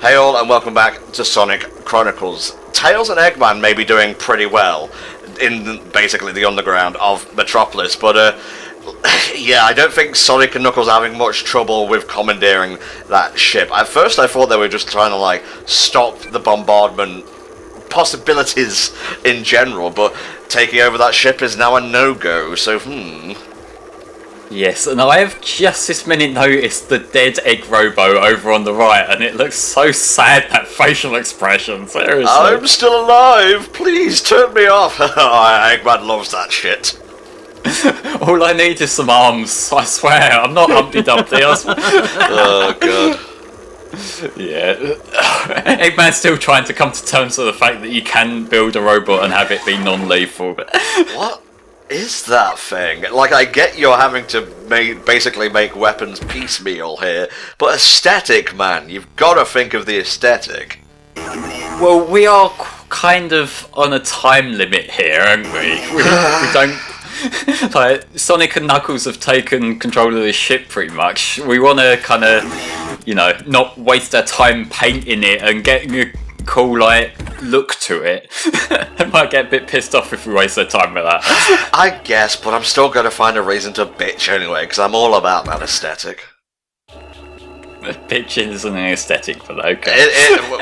Hey all, and welcome back to Sonic Chronicles. Tails and Eggman may be doing pretty well in basically the underground of Metropolis, but yeah, I don't think Sonic and Knuckles are having much trouble with commandeering that ship. At first I thought they were just trying to stop the bombardment possibilities in general, but taking over that ship is now a no-go, so Yes, and I have just this minute noticed the dead egg robo over on the right, and it looks so sad, that facial expression, seriously. I'm still alive! Please turn me off! Eggman loves that shit. All I need is some arms, I swear. I'm not Humpty Dumpty. Oh, God. Yeah. Eggman's still trying to come to terms with the fact that you can build a robot and have it be non-lethal. But what is that thing? I get you're having to basically make weapons piecemeal here, but aesthetic, man. You've got to think of the aesthetic. Well, we are kind of on a time limit here, aren't we? We don't... Sonic and Knuckles have taken control of this ship pretty much. We want to kind of, not waste our time painting it and getting a cool, look to it. I might get a bit pissed off if we waste our time with that. I guess, but I'm still going to find a reason to bitch anyway, because I'm all about that aesthetic. Bitching isn't an aesthetic, but okay.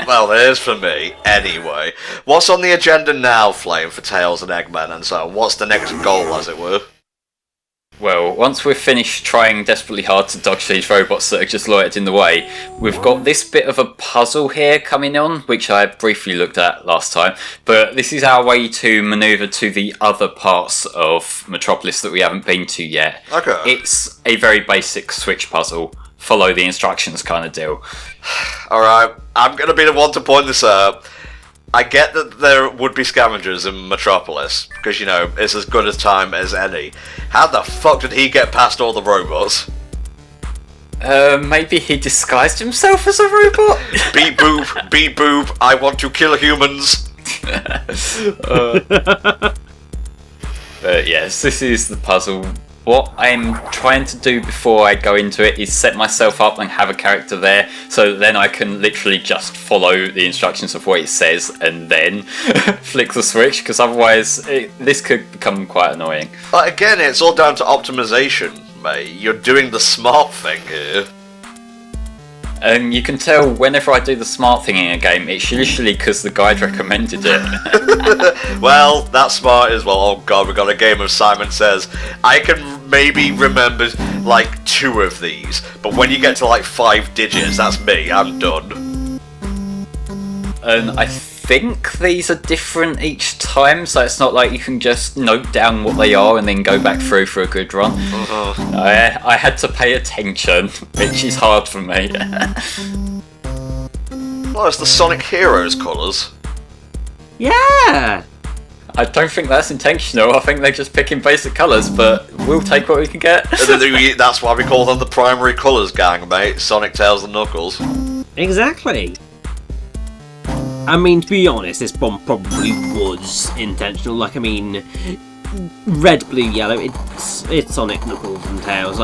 Well, it is for me, anyway. What's on the agenda now, Flame, for Tails and Eggman and so on? What's the next goal, as it were? Well, once we've finished trying desperately hard to dodge these robots that are just loitered in the way, we've got this bit of a puzzle here coming on, which I briefly looked at last time, but this is our way to manoeuvre to the other parts of Metropolis that we haven't been to yet. Okay. It's a very basic switch puzzle. Follow the instructions kind of deal. Alright, I'm going to be the one to point this out. I get that there would be scavengers in Metropolis, because, it's as good a time as any. How the fuck did he get past all the robots? Maybe he disguised himself as a robot? Beep boop, beep boop, I want to kill humans. Yes, this is the puzzle. What I'm trying to do before I go into it is set myself up and have a character there, so that then I can literally just follow the instructions of what it says and then flick the switch, because otherwise this could become quite annoying. But again, it's all down to optimization, mate. You're doing the smart thing here. And you can tell whenever I do the smart thing in a game, it's usually because the guide recommended it. Well, that's smart as well. Oh god, we got a game of Simon Says. I can maybe remember 2 of these, but when you get to 5 digits, that's me. I'm done. And I think these are different each time, so it's not like you can just note down what they are and then go back through for a good run. I had to pay attention, which is hard for me. Well, it's the Sonic Heroes colours. Yeah! I don't think that's intentional. I think they're just picking basic colours, but we'll take what we can get. That's why we call them the primary colours gang, mate. Sonic, Tails and Knuckles. Exactly. I mean, to be honest, this bomb probably was intentional. Red, blue, yellow, it's Sonic, Knuckles and Tails.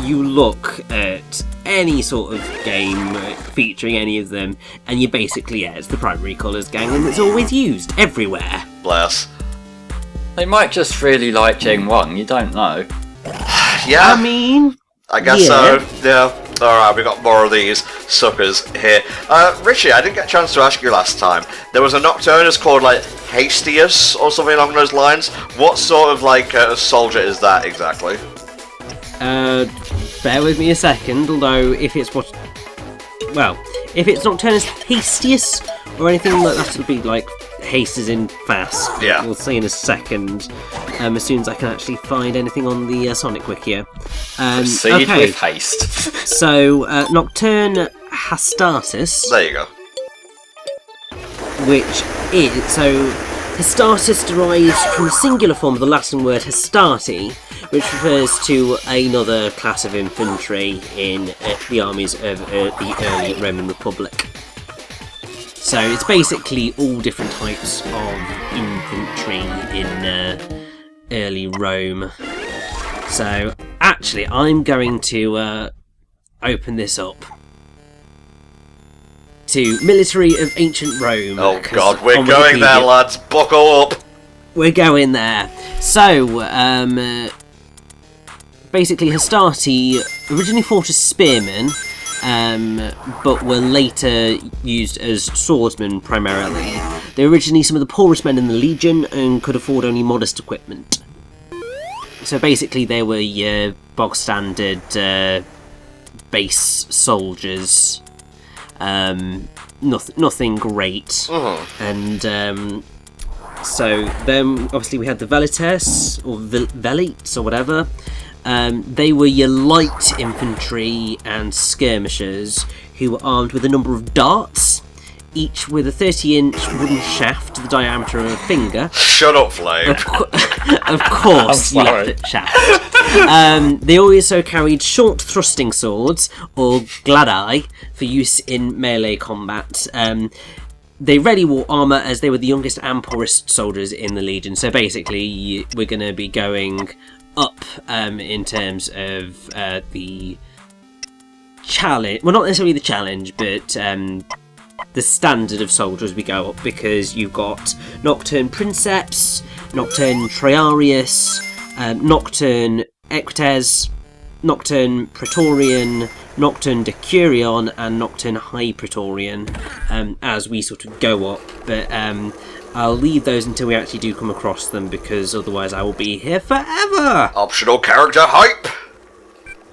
You look at any sort of game featuring any of them, and you basically, it's the primary colours gang, and it's always used everywhere. Bless. They might just really like Gen 1, you don't know. Yeah. I guess yeah. so. Yeah. Alright, we got more of these suckers here. Richie, I didn't get a chance to ask you last time. There was a Nocturnus called, Hastius or something along those lines. What sort of, soldier is that exactly? Bear with me a second, although if it's Nocturnus Hastius or anything like that, it'll be haste is in fast. Yeah. We'll see in a second, as soon as I can actually find anything on the Sonic Wiki here. Proceed with haste. So, Nocturne Hastatus. There you go. Which is, Hastatus derives from the singular form of the Latin word hastati, which refers to another class of infantry in the armies of the early Roman Republic. So it's basically all different types of infantry in early Rome. So actually, I'm going to open this up. to military of ancient Rome. Oh 'cause god, we're on going there, Wikipedia- lads. Buckle up. We're going there. So, basically, Hastati originally fought as spearmen, but were later used as swordsmen primarily. They were originally some of the poorest men in the Legion and could afford only modest equipment. So basically, they were your bog standard base soldiers. Nothing great. And so then, obviously, we had the Velites or Velites or whatever. They were your light infantry and skirmishers who were armed with a number of darts, each with a 30-inch wooden shaft the diameter of a finger. Shut up, Flame. Of course, you left it shaft. They also carried short thrusting swords, or gladi, for use in melee combat. They rarely wore armour as they were the youngest and poorest soldiers in the Legion. So basically, we're going to be going up in terms of the challenge. Well, not necessarily the challenge, but the standard of soldiers we go up, because you've got Nocturne Princeps, Nocturne Triarius, Nocturne Equites, Nocturne Praetorian, Nocturne Decurion, and Nocturne High Praetorian as we sort of go up. But I'll leave those until we actually do come across them, because otherwise I will be here forever! Optional character hype.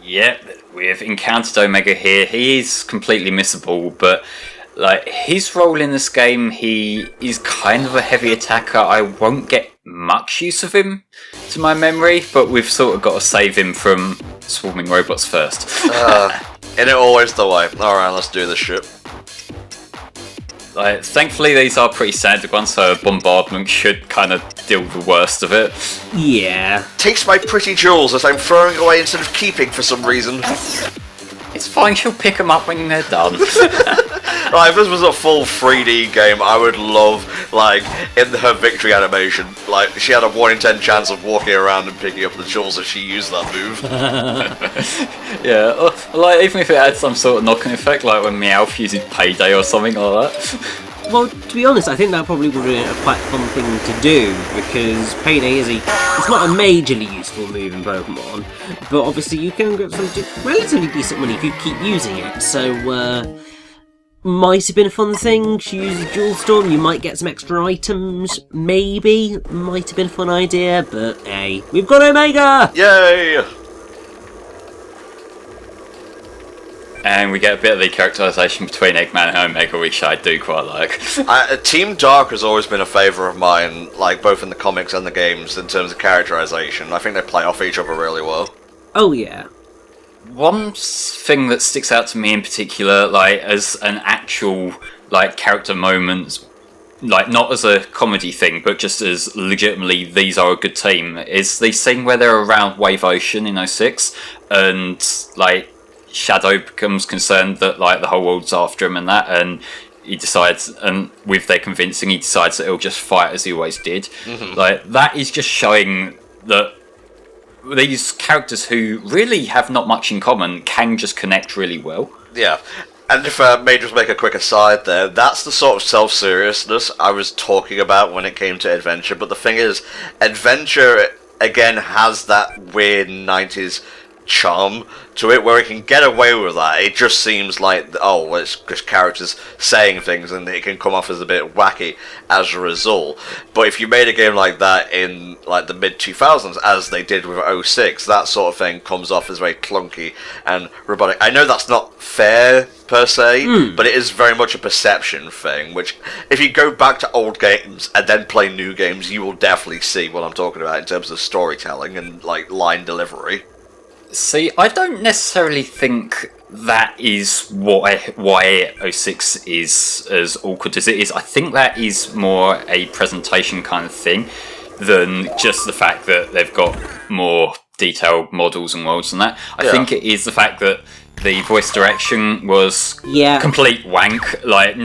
Yep, we've encountered Omega here. He is completely missable, but like his role in this game, he is kind of a heavy attacker. I won't get much use of him, to my memory, but we've sort of got to save him from swarming robots first. Isn't it always the way? Alright, let's do this shit. Like, thankfully, these are pretty standard ones, so a bombardment should kind of deal with the worst of it. Yeah. Takes my pretty jewels that I'm throwing away instead of keeping for some reason. It's fine, she'll pick them up when they're done. Right, if this was a full 3D game, I would love, like, in her victory animation, like, she had a 1 in 10 chance of walking around and picking up the jewels if she used that move. Yeah, like, even if it had some sort of knock-on effect, like when Meowth uses Payday or something like that. Well, to be honest, I think that probably would be a quite fun thing to do, because Payday is it's not a majorly useful move in Pokemon, but obviously you can get some relatively decent money if you keep using it, so might have been a fun thing to use the Jewel Storm. You might get some extra items, maybe. Might have been a fun idea, but hey, we've got Omega! Yay! And we get a bit of the characterisation between Eggman and Omega, which I do quite like. Team Dark has always been a favourite of mine, like both in the comics and the games, in terms of characterisation. I think they play off each other really well. Oh yeah. One thing that sticks out to me in particular, like as an actual like character moment, like not as a comedy thing, but just as legitimately these are a good team, is the scene where they're around Wave Ocean in 06, and like Shadow becomes concerned that like the whole world's after him and that, and he decides, and with their convincing, he decides that he'll just fight as he always did. Like that is just showing that these characters who really have not much in common can just connect really well. Yeah. And if I may just make a quick aside there, that's the sort of self-seriousness I was talking about when it came to Adventure, but the thing is, Adventure, again, has that weird 90s charm to it where it can get away with that. It just seems like, oh, well, it's just characters saying things and it can come off as a bit wacky as a result. But if you made a game like that in like the mid-2000s, as they did with 06, that sort of thing comes off as very clunky and robotic. I know that's not fair per se, but it is very much a perception thing, which if you go back to old games and then play new games, you will definitely see what I'm talking about in terms of storytelling and like line delivery. See, I don't necessarily think that is why 06 is as awkward as it is. I think that is more a presentation kind of thing than just the fact that they've got more detailed models and worlds and that. I think it is the fact that the voice direction was complete wank. Like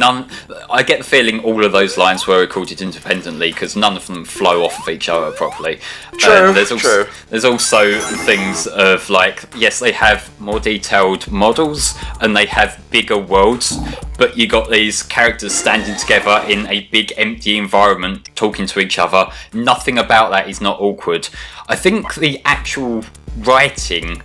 I get the feeling all of those lines were recorded independently because none of them flow off of each other properly. True. There's also things of like, yes, they have more detailed models and they have bigger worlds, but you got these characters standing together in a big empty environment talking to each other. Nothing about that is not awkward. I think the actual writing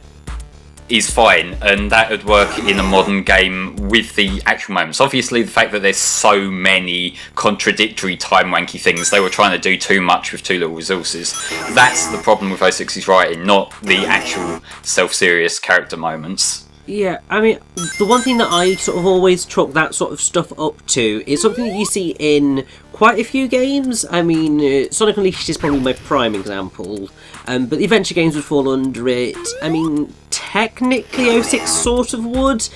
is fine, and that would work in a modern game with the actual moments. Obviously, the fact that there's so many contradictory time wanky things, they were trying to do too much with too little resources. That's the problem with 06's writing, not the actual self-serious character moments. Yeah, I mean, the one thing that I sort of always chalk that sort of stuff up to is something that you see in quite a few games. I mean, Sonic Unleashed is probably my prime example, but the adventure games would fall under it. I mean, technically 06 sort of would,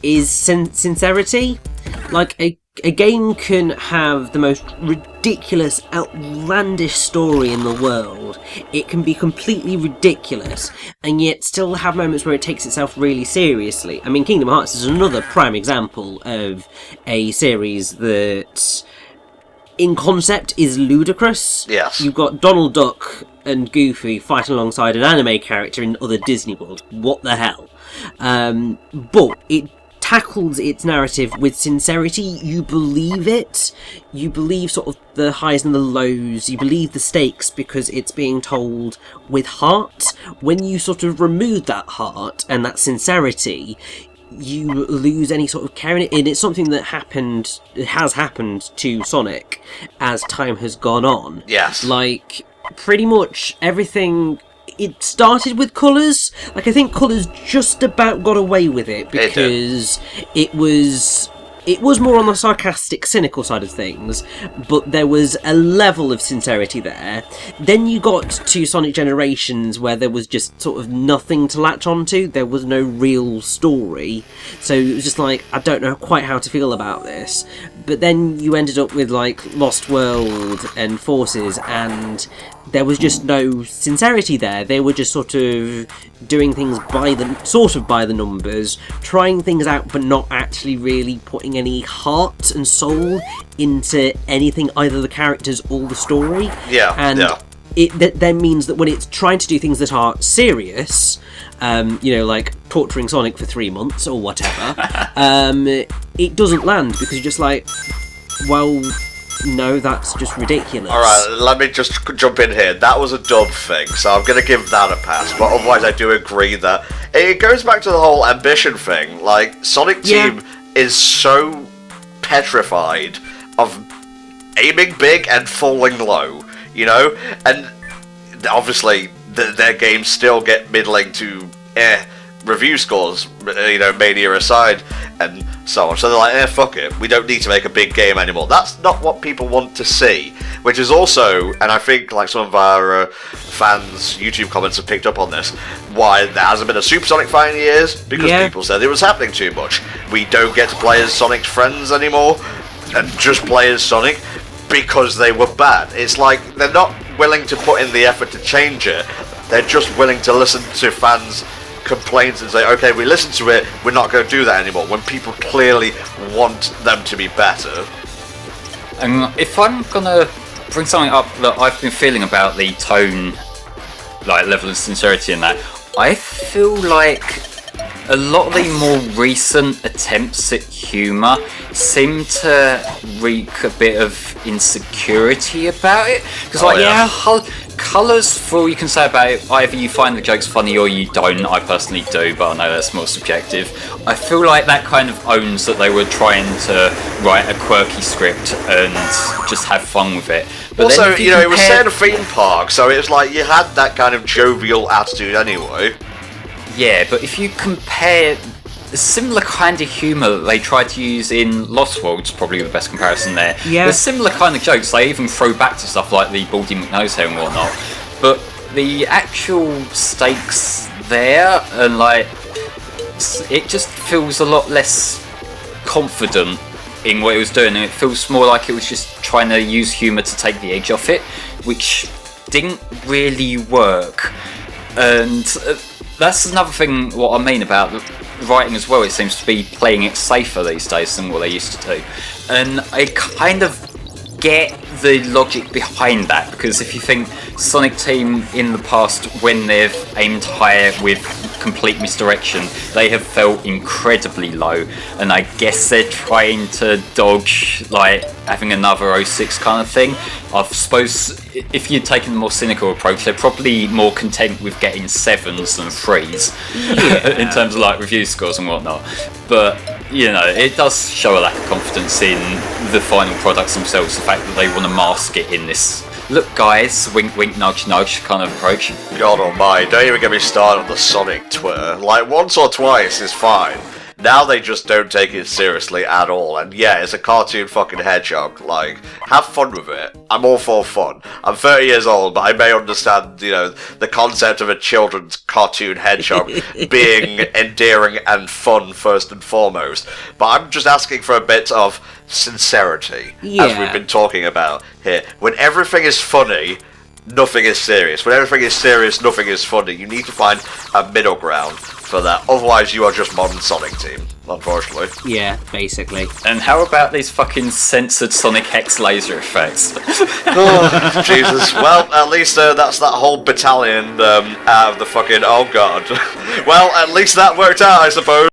is sincerity. Like, a game can have the most ridiculous, outlandish story in the world. It can be completely ridiculous, and yet still have moments where it takes itself really seriously. I mean, Kingdom Hearts is another prime example of a series that, in concept, is ludicrous. Yes. You've got Donald Duck and Goofy fighting alongside an anime character in other Disney World. What the hell? But it tackles its narrative with sincerity. You believe it. You believe sort of the highs and the lows. You believe the stakes because it's being told with heart. When you sort of remove that heart and that sincerity, you lose any sort of care in it. And it's something that has happened to Sonic as time has gone on. Yes. Like, pretty much everything. It started with Colours. Like, I think Colours just about got away with it because it was more on the sarcastic, cynical side of things, but there was a level of sincerity there. Then you got to Sonic Generations where there was just sort of nothing to latch onto. There was no real story. So it was just like, I don't know quite how to feel about this. But then you ended up with, like, Lost World and Forces, and there was just no sincerity there. They were just sort of doing things by the numbers, trying things out, but not actually really putting any heart and soul into anything, either the characters or the story. Yeah, and it then means that when it's trying to do things that are serious, like torturing Sonic for 3 months or whatever, it doesn't land because you're just like, well, no, that's just ridiculous. Alright, let me just jump in here. That was a dub thing, so I'm going to give that a pass. But otherwise, I do agree that it goes back to the whole ambition thing. Like, Sonic Team is so petrified of aiming big and falling low, you know? And obviously, their games still get middling to review scores, Mania aside, and so on. So they're like, fuck it, we don't need to make a big game anymore. That's not what people want to see, which is also, and I think like some of our fans' YouTube comments have picked up on this, why there hasn't been a Super Sonic fight in years, because people said it was happening too much. We don't get to play as Sonic's friends anymore, and just play as Sonic, because they were bad. It's like, they're not willing to put in the effort to change it, they're just willing to listen to fans' complaints and say, okay, we listen to it, we're not going to do that anymore, when people clearly want them to be better. And if I'm gonna bring something up that I've been feeling about the tone, like level of sincerity in that, I feel like a lot of the more recent attempts at humour seem to reek a bit of insecurity about it. Because colours, for all you can say about it, either you find the jokes funny or you don't. I personally do, but I know that's more subjective. I feel like that kind of owns that they were trying to write a quirky script and just have fun with it. But also, it was set in a theme park, so it was like you had that kind of jovial attitude anyway. Yeah, but if you compare the similar kind of humour that they tried to use in Lost World's probably the best comparison there. Yeah. The similar kind of jokes, they even throw back to stuff like the Baldy McNosehair and whatnot. But the actual stakes there, and like, it just feels a lot less confident in what it was doing, and it feels more like it was just trying to use humour to take the edge off it, which didn't really work. And That's another thing what I mean about the writing as well. It seems to be playing it safer these days than what they used to do. And I kind of get the logic behind that, because if you think Sonic Team in the past, when they've aimed higher with complete misdirection, they have felt incredibly low, and I guess they're trying to dodge like having another 06 kind of thing. I suppose if you'd taken a more cynical approach, they're probably more content with getting 7s than 3s in terms of like review scores and whatnot. But you know, it does show a lack of confidence in the final products themselves, the fact that they want to mask it in this look guys, wink wink nudge nudge kind of approach. God almighty, don't even get me started on the Sonic Twitter. Like, once or twice is fine. Now they just don't take it seriously at all, and yeah, it's a cartoon fucking hedgehog. Like, have fun with it. I'm all for fun. I'm 30 years old, but I may understand, you know, the concept of a children's cartoon hedgehog being endearing and fun first and foremost. But I'm just asking for a bit of sincerity, as we've been talking about here. When everything is funny, nothing is serious. When everything is serious, nothing is funny. You need to find a middle ground for that. Otherwise, you are just modern Sonic Team, unfortunately. Yeah, basically. And how about these fucking censored Sonic Hex laser effects? Oh, Jesus. Well, at least that's that whole battalion out of the fucking... Oh, God. Well, at least that worked out, I suppose.